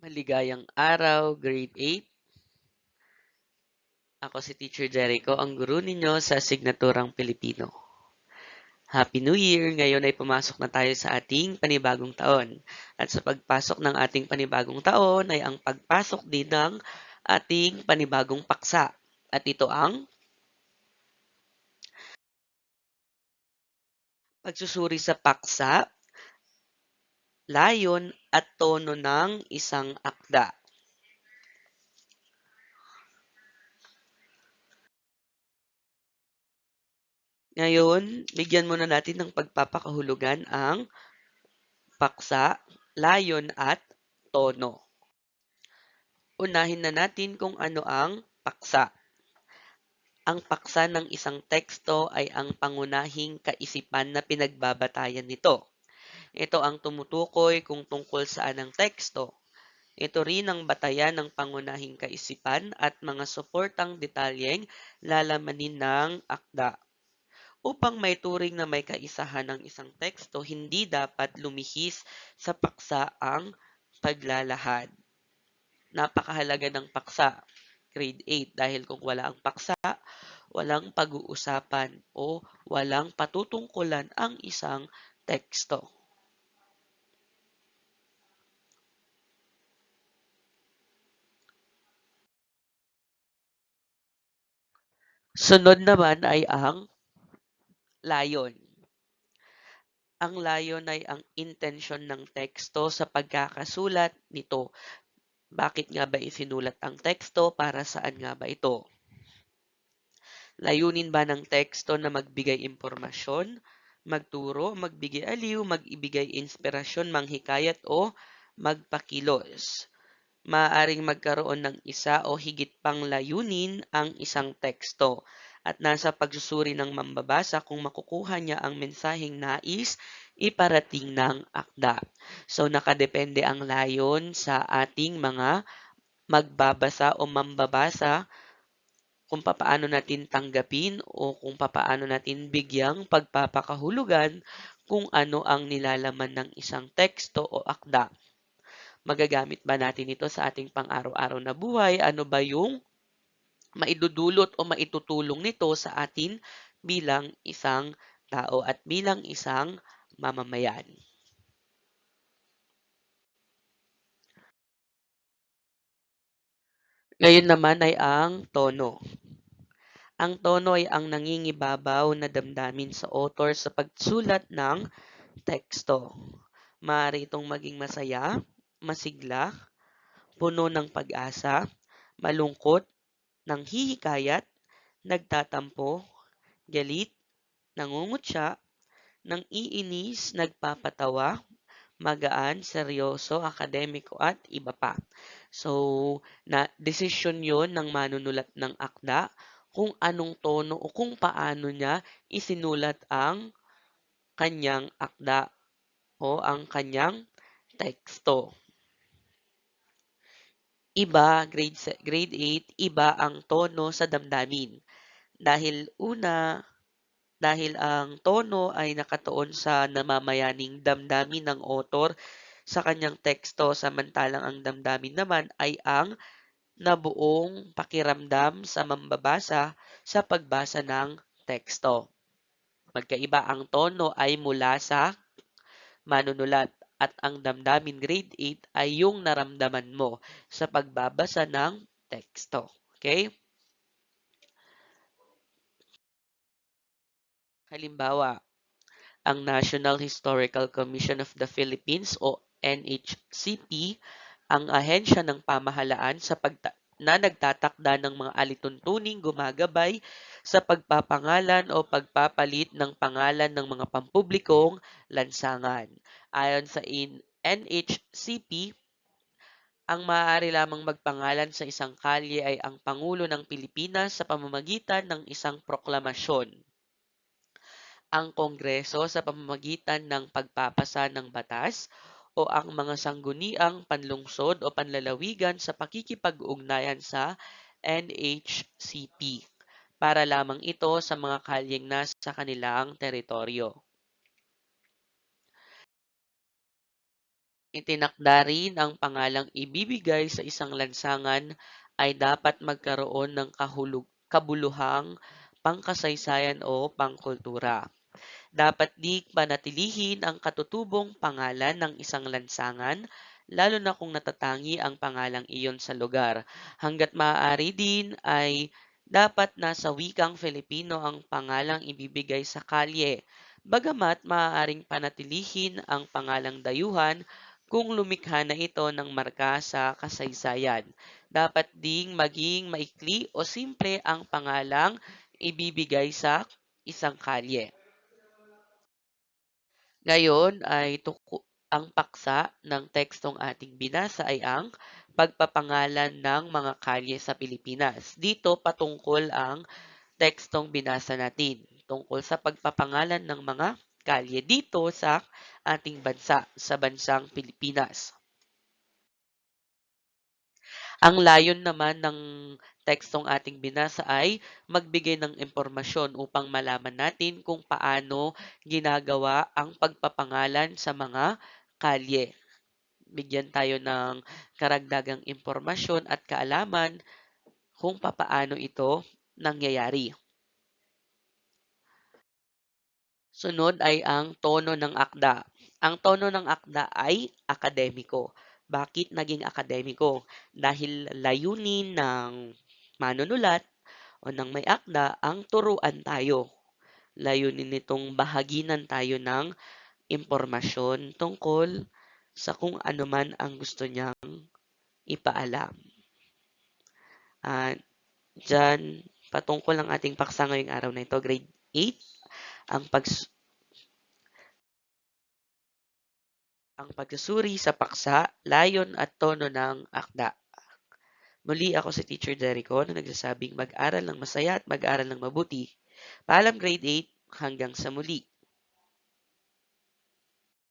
Maligayang araw, Grade 8. Ako si Teacher Jericho, ang guro ninyo sa Asignaturang Pilipino. Happy New Year! Ngayon ay pumasok na tayo sa ating panibagong taon. At sa pagpasok ng ating panibagong taon ay ang pagpasok din ng ating panibagong paksa. At ito ang pagsusuri sa paksa, layon at tono ng isang akda. Ngayon, bigyan muna natin ng pagpapakahulugan ang paksa, layon at tono. Unahin na natin kung ano ang paksa. Ang paksa ng isang teksto ay ang pangunahing kaisipan na pinagbabatayan nito. Ito ang tumutukoy kung tungkol saan ang teksto. Ito rin ang batayan ng pangunahing kaisipan at mga suportang detalyeng lalamanin ng akda. Upang may turing na may kaisahan ng isang teksto, hindi dapat lumihis sa paksa ang paglalahad. Napakahalaga ng paksa, grade 8, dahil kung wala ang paksa, walang pag-uusapan o walang patutungkulan ang isang teksto. Sunod naman ay ang layon. Ang layon ay ang intensyon ng teksto sa pagkakasulat nito. Bakit nga ba isinulat ang teksto? Para saan nga ba ito? Layunin ba ng teksto na magbigay impormasyon, magturo, magbigay aliw, magbigay inspirasyon, manghikayat o magpakilos? Maaaring magkaroon ng isa o higit pang layunin ang isang teksto at nasa pagsusuri ng mambabasa kung makukuha niya ang mensaheng nais iparating ng akda. So nakadepende ang layon sa ating mga magbabasa o mambabasa kung papaano natin tanggapin o kung papaano natin bigyang pagpapakahulugan kung ano ang nilalaman ng isang teksto o akda. Magagamit ba natin ito sa ating pang-araw-araw na buhay? Ano ba yung maidudulot o maitutulong nito sa atin bilang isang tao at bilang isang mamamayan? Ngayon naman ay ang tono. Ang tono ay ang nangingibabaw na damdamin sa author sa pagsulat ng teksto. Maaari itong maging masaya, masigla, puno ng pag-asa, malungkot, nanghihikayat, nagtatampo, galit, nangungutya, nang-iinis, nagpapatawa, magaan, seryoso, akademiko at iba pa. So, na desisyon 'yon ng manunulat ng akda kung anong tono o kung paano niya isinulat ang kanyang akda o ang kanyang teksto. Iba, grade 8, iba ang tono sa damdamin. Dahil ang tono ay nakatuon sa namamayaning damdamin ng author sa kanyang teksto, samantalang ang damdamin naman ay ang nabuong pakiramdam sa mambabasa sa pagbasa ng teksto. Magkaiba ang tono ay mula sa manunulat at ang damdamin grade 8 ay yung naramdaman mo sa pagbabasa ng teksto. Okay? Halimbawa, ang National Historical Commission of the Philippines o NHCP ang ahensya ng pamahalaan na nagtatakda ng mga alituntuning gumagabay sa pagpapangalan o pagpapalit ng pangalan ng mga pampublikong lansangan. Ayon sa NHCP, ang maaari lamang magpangalan sa isang kalye ay ang Pangulo ng Pilipinas sa pamamagitan ng isang proklamasyon, ang Kongreso sa pamamagitan ng pagpapasa ng batas, o ang mga sangguniang panlungsod o panlalawigan sa pakikipag-ugnayan sa NHCP. Para lamang ito sa mga kalyeng nasa kanilang teritoryo. Itinakda rin ang pangalang ibibigay sa isang lansangan ay dapat magkaroon ng kabuluhang pangkasaysayan o pangkultura. Dapat ding panatilihin ang katutubong pangalan ng isang lansangan, lalo na kung natatangi ang pangalang iyon sa lugar. Hanggat maaari din ay dapat nasa wikang Filipino ang pangalang ibibigay sa kalye, bagamat maaaring panatilihin ang pangalang dayuhan kung lumikha na ito ng marka sa kasaysayan. Dapat ding maging maikli o simple ang pangalang ibibigay sa isang kalye. Ngayon ay ang paksa ng tekstong ating binasa ay ang pagpapangalan ng mga kalye sa Pilipinas. Dito patungkol ang tekstong binasa natin tungkol sa pagpapangalan ng mga kalye dito sa ating bansa, sa bansang Pilipinas. Ang layon naman ng tekstong ating binasa ay magbigay ng impormasyon upang malaman natin kung paano ginagawa ang pagpapangalan sa mga kalye. Bigyan tayo ng karagdagang impormasyon at kaalaman kung papaano ito nangyayari. Sunod ay ang tono ng akda. Ang tono ng akda ay akademiko. Bakit naging akademiko? Dahil layunin ng manunulat o ng may akda ang turuan tayo. Layunin nitong bahaginan tayo ng impormasyon tungkol sa kung ano man ang gusto niyang ipaalam. At dyan, patungkol ang ating paksa ngayong araw na ito, grade 8, ang pagsusuri sa paksa, layon at tono ng akda. Muli ako si Teacher Jericho na nagsasabing mag-aral ng masaya at mag-aral ng mabuti. Paalam grade 8, hanggang sa muli.